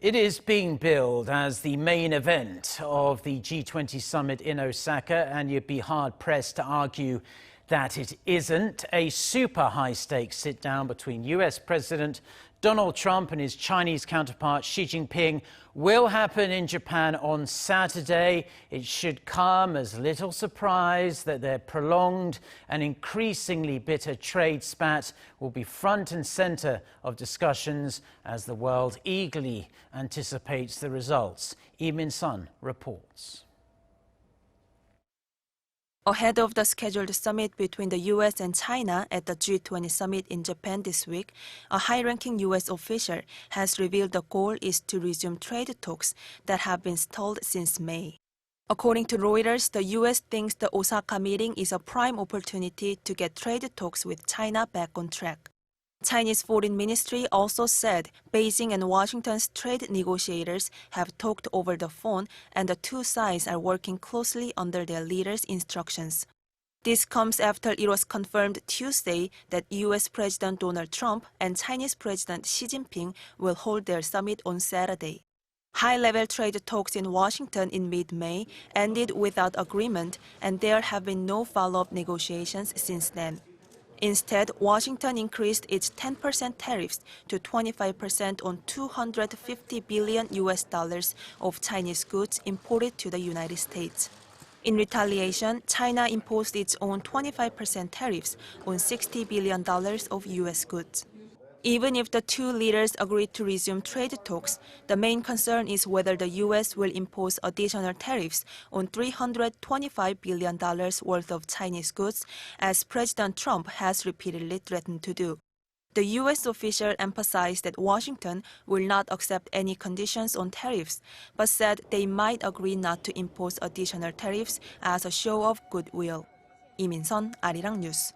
It is being billed as the main event of the G20 Summit in Osaka, and you'd be hard-pressed to argue that it isn't. A super high-stakes sit-down between US President Donald Trump and his Chinese counterpart Xi Jinping will happen in Japan on Saturday. It should come as little surprise that their prolonged and increasingly bitter trade spat will be front and center of discussions as the world eagerly anticipates the results. Lee Min-sun reports. Ahead of the scheduled summit between the U.S. and China at the G20 Summit in Japan this week, a high-ranking U.S. official has revealed the goal is to resume trade talks that have been stalled since May. According to Reuters, the U.S. thinks the Osaka meeting is a prime opportunity to get trade talks with China back on track. Chinese Foreign Ministry also said Beijing and Washington's trade negotiators have talked over the phone and the two sides are working closely under their leaders' instructions. This comes after it was confirmed Tuesday that U.S. President Donald Trump and Chinese President Xi Jinping will hold their summit on Saturday. High-level trade talks in Washington in mid-May ended without agreement, and there have been no follow-up negotiations since then. Instead, Washington increased its 10% tariffs to 25% on $250 billion of Chinese goods imported to the United States. In retaliation, China imposed its own 25% tariffs on $60 billion of U.S. goods. Even if the two leaders agreed to resume trade talks, the main concern is whether the U.S. will impose additional tariffs on $325 billion worth of Chinese goods, as President Trump has repeatedly threatened to do. The U.S. official emphasized that Washington will not accept any conditions on tariffs, but said they might agree not to impose additional tariffs as a show of goodwill. Lee Min-sun, Arirang News.